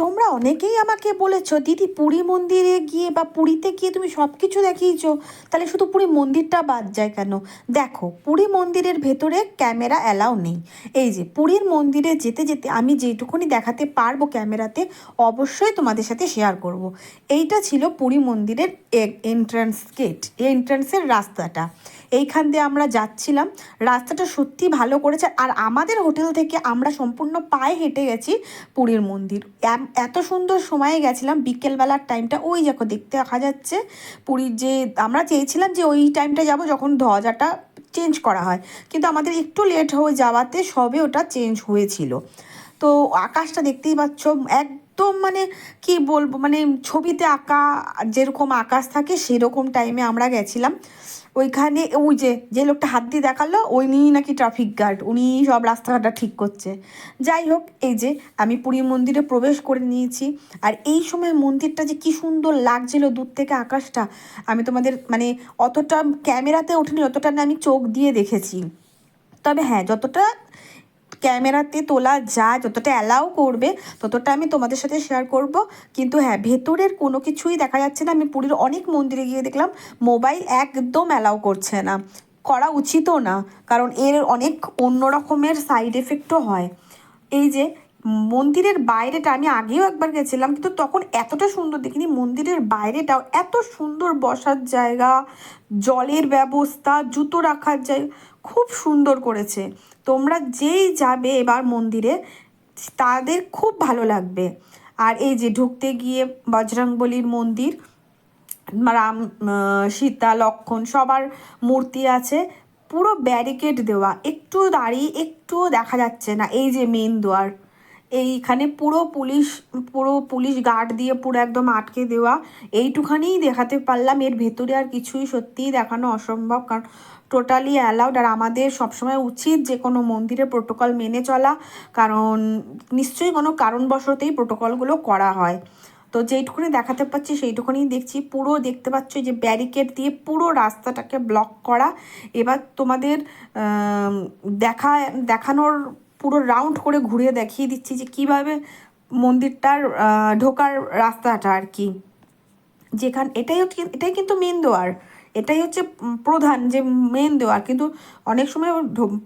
তোমরা অনেকেই আমাকে বলেছো, দিদি পুরী মন্দিরে গিয়ে বা পুরীতে গিয়ে তুমি সব কিছু দেখিয়েছো, তাহলে শুধু পুরী মন্দিরটা বাদ যায় কেন? দেখো, পুরী মন্দিরের ভেতরে ক্যামেরা অ্যালাউ নেই। এই যে পুরীর মন্দিরে যেতে যেতে আমি যেটুকুনি দেখাতে পারবো ক্যামেরাতে, অবশ্যই তোমাদের সাথে শেয়ার করব। এইটা ছিল পুরী মন্দিরের এন্ট্রান্স গেট, এন্ট্রান্সের রাস্তাটা। এইখান দিয়ে আমরা যাচ্ছিলাম, রাস্তাটা সত্যি ভালো করেছে। আর আমাদের হোটেল থেকে আমরা সম্পূর্ণ পায়ে হেঁটে গেছি পুরীর মন্দির। এত সুন্দর সময়ে গেছিলাম, বিকেলবেলার টাইমটা ওই দেখো দেখতে দেখা যাচ্ছে পুরীর যে, আমরা চেয়েছিলাম যে ওই টাইমটা যাব যখন ধ্বজাটা চেঞ্জ করা হয়, কিন্তু আমাদের একটু লেট হয়ে যাওয়াতে সবে ওটা চেঞ্জ হয়েছিল। তো আকাশটা দেখতেই পাচ্ছ, একদম মানে কি বলবো, মানে ছবিতে আঁকা যেরকম আকাশ থাকে সেরকম টাইমে আমরা গেছিলাম। ওইখানে ওই যে যে লোকটা হাত দিয়ে দেখালো, ওই নিয়েই নাকি ট্রাফিক গার্ড, উনি সব রাস্তাঘাটটা ঠিক করছে। যাই হোক, এই যে আমি পুরী মন্দিরে প্রবেশ করে নিয়েছি। আর এই সময় মন্দিরটা যে কি সুন্দর লাগছিল দূর থেকে আকাশটা, আমি তোমাদের মানে অতটা ক্যামেরাতে ওঠেনি, অতটা না আমি চোখ দিয়ে দেখেছি। তবে হ্যাঁ, যতটা ক্যামেরাতে তোলা যায়, যতটা অ্যালাউ করবে ততটা আমি তোমাদের সাথে শেয়ার করব। কিন্তু হ্যাঁ, ভেতরের কোনো কিছুই দেখা যাচ্ছে না। আমি পুরীর অনেক মন্দিরে গিয়ে দেখলাম মোবাইল একদম অ্যালাউ করছে না, করা উচিতও না, কারণ এর অনেক অন্য রকমের সাইড এফেক্টও হয়। এই যে মন্দিরের বাইরেটা, আমি আগেও একবার গেছিলাম কিন্তু তখন এতটা সুন্দর দেখিনি, মন্দিরের বাইরেটাও এত সুন্দর, বসার জায়গা, জলের ব্যবস্থা, জুতো রাখার জায়গা, খুব সুন্দর করেছে। তোমরা যেই যাবে এবার মন্দিরে, তাদের খুব ভালো লাগবে। আর এই যে ঢুকতে গিয়ে বজরংবলীর মন্দির, রাম, সীতা, লক্ষ্মণ সবার মূর্তি আছে, পুরো ব্যারিকেড দেওয়া, একটু দাঁড়িয়ে একটুও দেখা যাচ্ছে না। এই যে মেন দ্বার, এইখানে পুরো পুলিশ গার্ড দিয়ে পুরো একদম আটকে দেওয়া। এইটুখানিই দেখাতে পারলাম, এর ভেতরে আর কিছুই সত্যিই দেখানো অসম্ভব, কারণ টোটালি অ্যালাউড। আর আমাদের সবসময় উচিত যে কোনো মন্দিরে প্রোটোকল মেনে চলা, কারণ নিশ্চয়ই কোনো কারণবশতই প্রোটোকলগুলো করা হয়। তো যেইটুকুনি দেখাতে পাচ্ছি সেইটুকুনি দেখছি। পুরো দেখতে পাচ্ছ যে ব্যারিকেড দিয়ে পুরো রাস্তাটাকে ব্লক করা। এবার তোমাদের দেখানোর পুরো রাউন্ড করে ঘুরিয়ে দেখিয়ে দিচ্ছি যে কীভাবে মন্দিরটার ঢোকার রাস্তাটা আর কি। এটাই কিন্তু মেন দ্বার, এটাই হচ্ছে প্রধান যে মেন দ্বার, কিন্তু অনেক সময়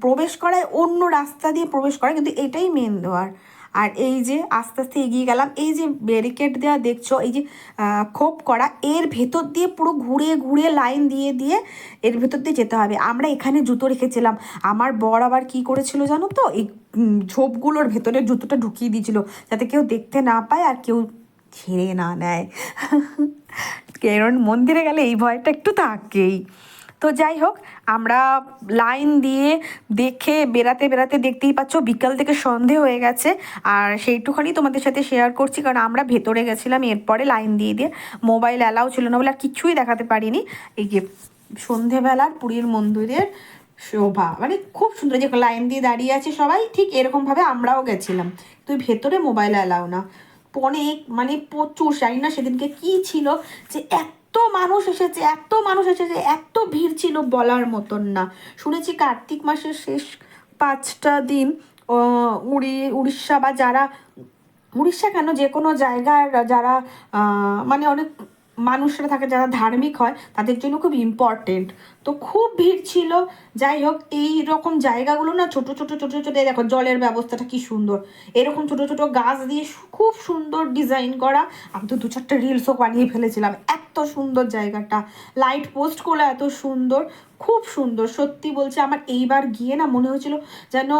প্রবেশ করায় অন্য রাস্তা দিয়ে প্রবেশ করায়, কিন্তু এটাই মেন দ্বার। আর এই যে আস্তে আস্তে এগিয়ে গেলাম, এই যে ব্যারিকেড দেওয়া দেখছো, এই যে খোপ করা, এর ভেতর দিয়ে পুরো ঘুরে ঘুরে লাইন দিয়ে দিয়ে এর ভেতর দিয়ে যেতে হবে। আমরা এখানে জুতো রেখেছিলাম, আমার বর আবার কি করেছিল জানো তো, এই ঝোপগুলোর ভেতরে জুতোটা ঢুকিয়ে দিয়েছিল যাতে কেউ দেখতে না পায় আর কেউ ছেড়ে না নেয়। কারণ মন্দিরে গেলে এই ভয়টা একটু থাকেই। তো যাই হোক, আমরা লাইন দিয়ে দেখে বেড়াতে বেড়াতে দেখতেই পাচ্ছ বিকাল থেকে সন্ধে হয়ে গেছে। আর সেইটুখানি তোমাদের সাথে শেয়ার করছি, কারণ আমরা ভেতরে গেছিলাম এরপরে লাইন দিয়ে দিয়ে, মোবাইল অ্যালাউ ছিল না বলে আর কিছুই দেখাতে পারিনি। এই যে সন্ধেবেলার পুরীর মন্দিরের শোভা, মানে খুব সুন্দর, যে লাইন দিয়ে দাঁড়িয়ে আছে সবাই, ঠিক এরকমভাবে আমরাও গেছিলাম। তুই ভেতরে মোবাইল অ্যালাউ না। অনেক মানে প্রচুর, জানি না সেদিনকে কি ছিল, যে এত মানুষ এসেছে, এত মানুষ এসেছে, এত ভিড় ছিল বলার মতন না। শুনেছি কার্তিক মাসের শেষ 5টা দিন উড়িষ্যা বা যারা, উড়িষ্যা কেন, যে কোনো জায়গার যারা মানে অনেক মানুষরা থাকে যারা ধার্মিক হয়, তাদের জন্য খুব ইম্পর্টেন্ট। তো খুব ভিড় ছিল। যাই হোক, এই রকম জায়গাগুলো না ছোট ছোট ছোট ছোট, দেখো জলের ব্যবস্থাটা কি সুন্দর, এরকম ছোট ছোট গাছ দিয়ে খুব সুন্দর ডিজাইন করা। আমি তো 2-4টা রিলসও বানিয়ে ফেলেছিলাম, এত সুন্দর জায়গাটা, লাইট পোস্টগুলো এত সুন্দর, খুব সুন্দর। সত্যি বলছি, আমার এইবার গিয়ে না মনে হয়েছিল যেন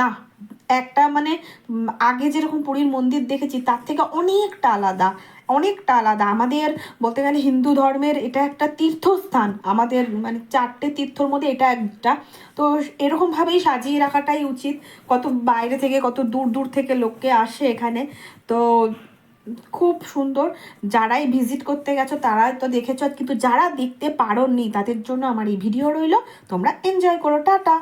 না, একটা মানে আগে যেরকম পুরীর মন্দির দেখেছি তার থেকে অনেকটা আলাদা, অনেকটা আলাদা। আমাদের বলতে গেলে হিন্দু ধর্মের এটা একটা তীর্থস্থান, আমাদের মানে 4টে তীর্থর মধ্যে এটা একটা। তো এরকমভাবেই সাজিয়ে রাখাটাই উচিত। কত বাইরে থেকে, কত দূর দূর থেকে লোককে আসে এখানে। তো খুব সুন্দর। যারাই ভিজিট করতে গেছো তারাই তো দেখেছো, কিন্তু যারা দেখতে পারোনি তাদের জন্য আমার এই ভিডিও রইলো, তোমরা এনজয় করো, টাটা।